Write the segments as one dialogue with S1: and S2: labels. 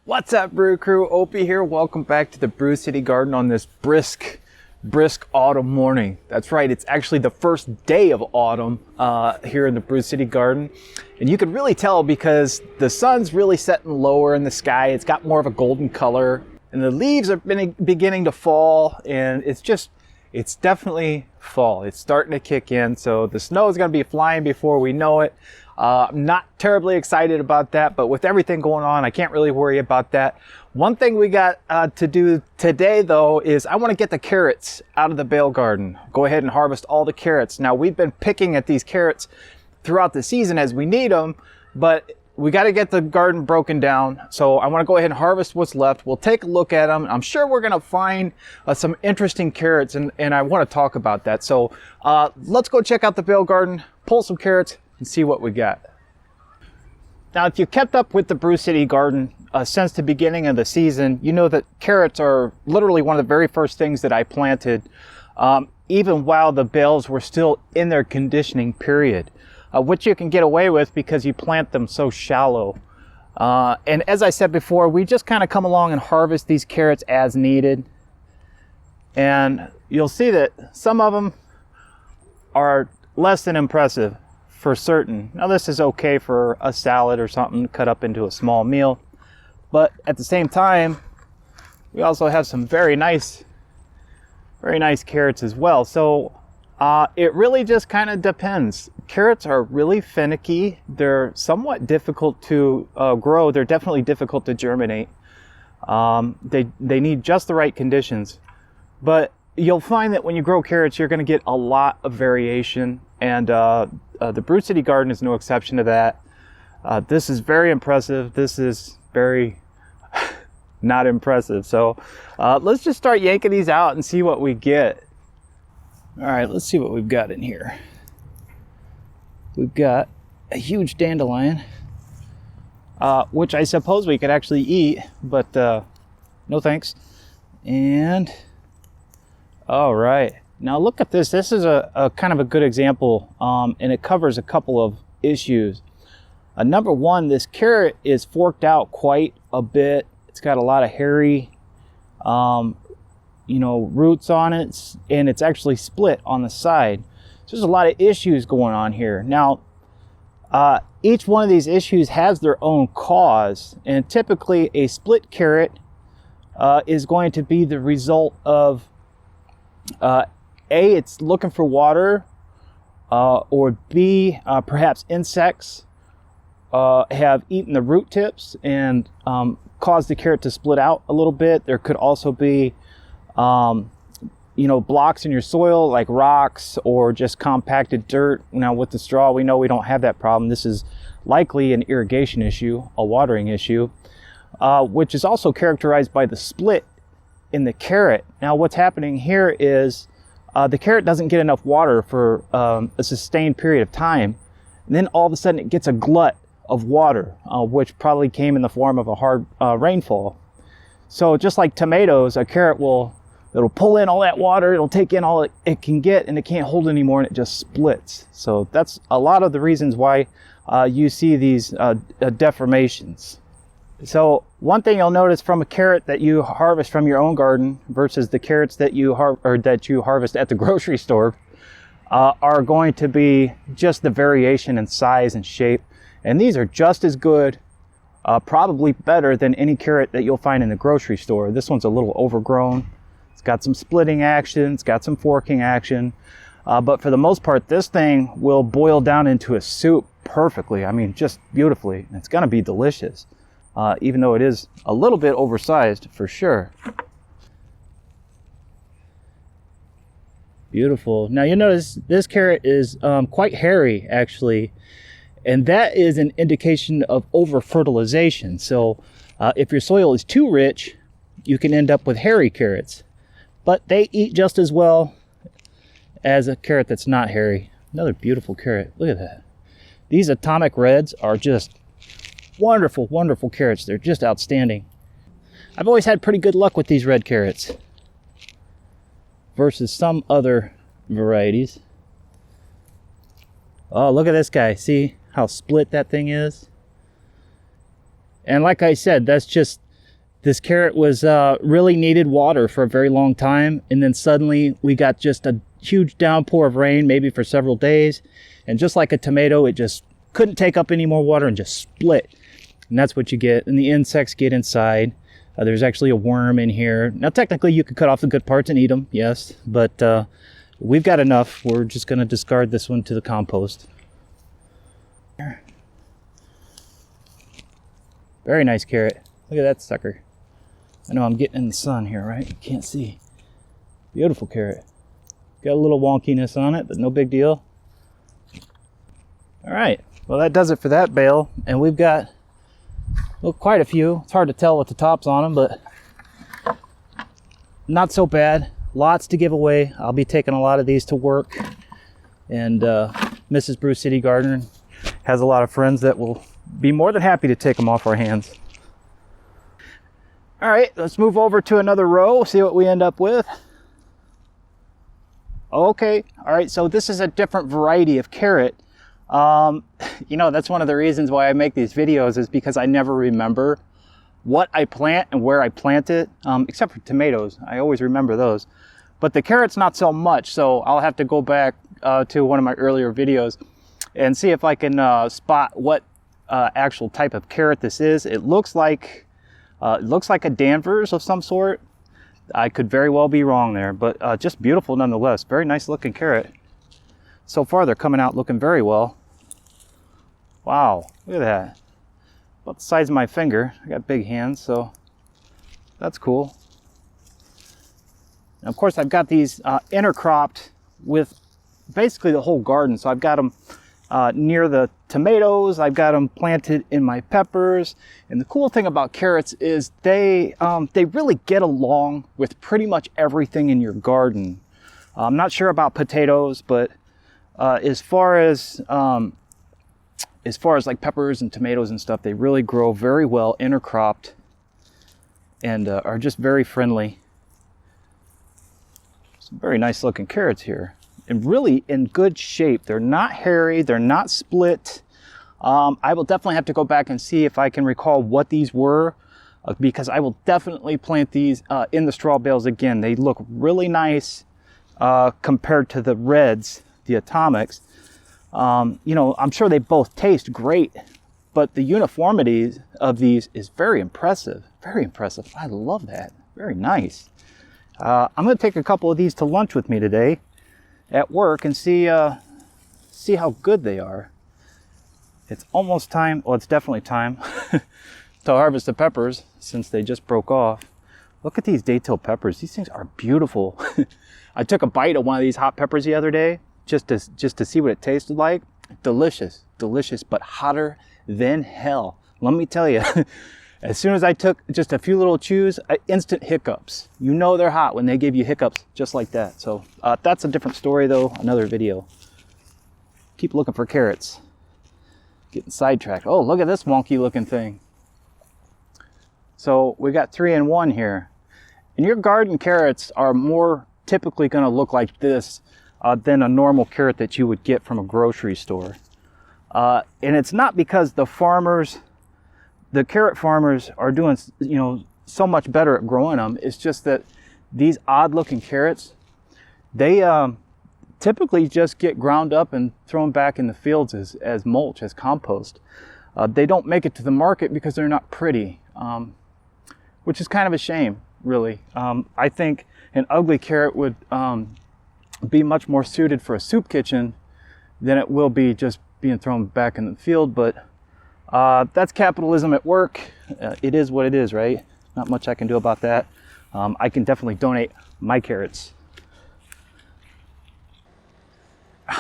S1: What's up, Brew Crew? Opie here. Welcome back to the Brew City Garden on this brisk autumn morning. That's right, it's actually the first day of autumn here in the Brew City Garden. And you can really tell because the sun's really setting lower in the sky. It's got more of a golden color. And the leaves are beginning to fall. And it's definitely fall. It's starting to kick in. So the snow is going to be flying before we know it. I'm not terribly excited about that, but with everything going on, I can't really worry about that. One thing we got to do today, though, is I want to get the carrots out of the Bale garden. Go ahead and harvest all the carrots. Now, we've been picking at these carrots throughout the season as we need them, but we got to get the garden broken down. So I want to go ahead and harvest what's left. We'll take a look at them. I'm sure we're going to find some interesting carrots, and I want to talk about that. So let's go check out the Bale garden, pull some carrots, and see what we got. Now, if you kept up with the Brew City Garden since the beginning of the season, you know that carrots are literally one of the very first things that I planted, even while the bales were still in their conditioning period, which you can get away with because you plant them so shallow. And as I said before, we just kind of come along and harvest these carrots as needed. And you'll see that some of them are less than impressive. For certain. Now this is okay for a salad or something cut up into a small meal, but at the same time we also have some very nice carrots as well. So it really just kind of depends. Carrots are really finicky. They're somewhat difficult to grow. They're definitely difficult to germinate. They need just the right conditions, but you'll find that when you grow carrots you're going to get a lot of variation, and the Brew City Garden is no exception to that. This is very impressive. This is very not impressive. So let's just start yanking these out and see what we get. All right, let's see what we've got in here. We've got a huge dandelion, which I suppose we could actually eat, but no thanks. And all right. Now look at this. This is a kind of a good example, and it covers a couple of issues. Number one, this carrot is forked out quite a bit. It's got a lot of hairy, roots on it, and it's actually split on the side. So there's a lot of issues going on here. Now, each one of these issues has their own cause, and typically a split carrot is going to be the result of A, it's looking for water, or B, perhaps insects have eaten the root tips and caused the carrot to split out a little bit. There could also be, blocks in your soil like rocks or just compacted dirt. Now with the straw, we know we don't have that problem. This is likely an irrigation issue, a watering issue, which is also characterized by the split in the carrot. Now what's happening here is the carrot doesn't get enough water for a sustained period of time, and then all of a sudden it gets a glut of water, which probably came in the form of a hard rainfall. So just like tomatoes, a carrot it'll pull in all that water, it'll take in all it can get, and it can't hold anymore, and it just splits. So that's a lot of the reasons why you see these deformations. So one thing you'll notice from a carrot that you harvest from your own garden versus the carrots that you harvest at the grocery store are going to be just the variation in size and shape. And these are just as good, probably better than any carrot that you'll find in the grocery store. This one's a little overgrown. It's got some splitting action. It's got some forking action. But for the most part, this thing will boil down into a soup perfectly. I mean, just beautifully. It's going to be delicious. Even though it is a little bit oversized for sure. Beautiful. Now you notice this carrot is quite hairy actually, and that is an indication of over fertilization. So if your soil is too rich, you can end up with hairy carrots, but they eat just as well as a carrot that's not hairy. Another beautiful carrot. Look at that. These atomic reds are just wonderful, wonderful carrots. They're just outstanding. I've always had pretty good luck with these red carrots versus some other varieties. Oh, look at this guy. See how split that thing is? And like I said, that's just
S2: This carrot was really needed water for a very long time, and then suddenly we got just a huge downpour of rain, maybe for several days, and just like a tomato, it just couldn't take up any more water and just split. And that's what you get, and the insects get inside. There's actually a worm in here. Now technically you could cut off the good parts and eat them, yes, but we've got enough. We're just going to discard this one to the compost. Very nice carrot. Look at that sucker. I know I'm getting in the sun here, right? You can't see. Beautiful carrot. Got a little wonkiness on it, but no big deal. All right, well that does it for that bale. And we've got, well, quite a few. It's hard to tell with the tops on them, but not so bad. Lots to give away. I'll be taking a lot of these to work. And Mrs. Brew City Garden has a lot of friends that will be more than happy to take them off our hands. All right, let's move over to another row, see what we end up with. Okay, all right, so this is a different variety of carrot. You know, that's one of the reasons why I make these videos, is because I never remember what I plant and where I plant it, except for tomatoes. I always remember those. But the carrots, not so much, so I'll have to go back to one of my earlier videos and see if I can spot what actual type of carrot this is. It looks like a Danvers of some sort. I could very well be wrong there, but just beautiful nonetheless. Very nice looking carrot. So far they're coming out looking very well. Wow, look at that. About the size of my finger. I got big hands, so that's cool. And of course I've got these intercropped with basically the whole garden. So I've got them near the tomatoes, I've got them planted in my peppers. And the cool thing about carrots is they really get along with pretty much everything in your garden. I'm not sure about potatoes, but as far as like peppers and tomatoes and stuff, they really grow very well intercropped and are just very friendly. Some very nice looking carrots here. And really in good shape. They're not hairy, they're not split. I will definitely have to go back and see if I can recall what these were, because I will definitely plant these in the straw bales again. They look really nice compared to the reds, the atomics. You know, I'm sure they both taste great, but the uniformity of these is very impressive. Very impressive. I love that. Very nice. I'm going to take a couple of these to lunch with me today at work and see how good they are. It's almost time, well, it's definitely time to harvest the peppers since they just broke off. Look at these daytill peppers. These things are beautiful. I took a bite of one of these hot peppers the other day just to see what it tasted like. Delicious, delicious, but hotter than hell. Let me tell you, as soon as I took just a few little chews, instant hiccups. You know they're hot when they give you hiccups just like that. So that's a different story though, another video. Keep looking for carrots. Getting sidetracked. Oh, look at this wonky looking thing. So we got 3 in 1 here. And your garden carrots are more typically going to look like this than a normal carrot that you would get from a grocery store. And it's not because the carrot farmers are doing, you know, so much better at growing them. It's just that these odd looking carrots, they typically just get ground up and thrown back in the fields as mulch, as compost. They don't make it to the market because they're not pretty, which is kind of a shame, really. I think an ugly carrot would be much more suited for a soup kitchen than it will be just being thrown back in the field, but that's capitalism at work. It is what it is, right? Not much I can do about that. I can definitely donate my carrots.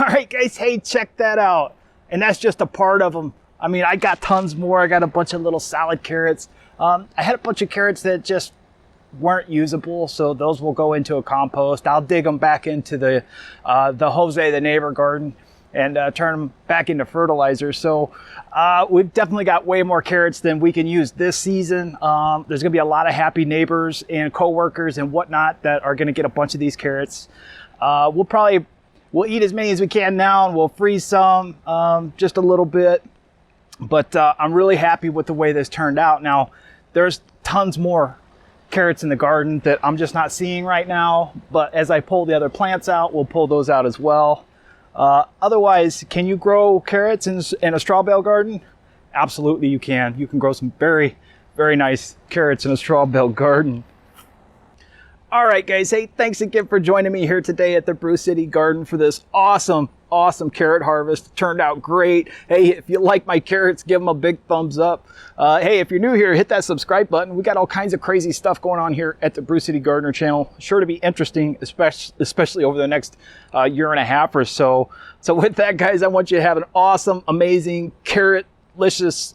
S2: All right, guys, hey, check that out. And that's just a part of them. I mean, I got tons more. I got a bunch of little salad carrots. I had a bunch of carrots that just weren't usable, so those will go into a compost. I'll dig them back into the Jose the neighbor garden and turn them back into fertilizer. So we've definitely got way more carrots than we can use this season. There's gonna be a lot of happy neighbors and coworkers and whatnot that are gonna get a bunch of these carrots. We'll eat as many as we can now, and we'll freeze some, just a little bit. But I'm really happy with the way this turned out. Now, there's tons more carrots in the garden that I'm just not seeing right now. But as I pull the other plants out, we'll pull those out as well. Otherwise, can you grow carrots in a straw bale garden? Absolutely you can. You can grow some very, very nice carrots in a straw bale garden. All right, guys. Hey, thanks again for joining me here today at the Brew City Garden for this awesome carrot harvest. It turned out great. Hey, if you like my carrots, give them a big thumbs up. Hey, if you're new here, hit that subscribe button. We got all kinds of crazy stuff going on here at the Brew City Gardener channel. Sure to be interesting, especially over the next year and a half or so. So with that, guys, I want you to have an awesome, amazing, carrot-licious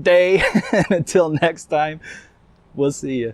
S2: day. And until next time, we'll see you.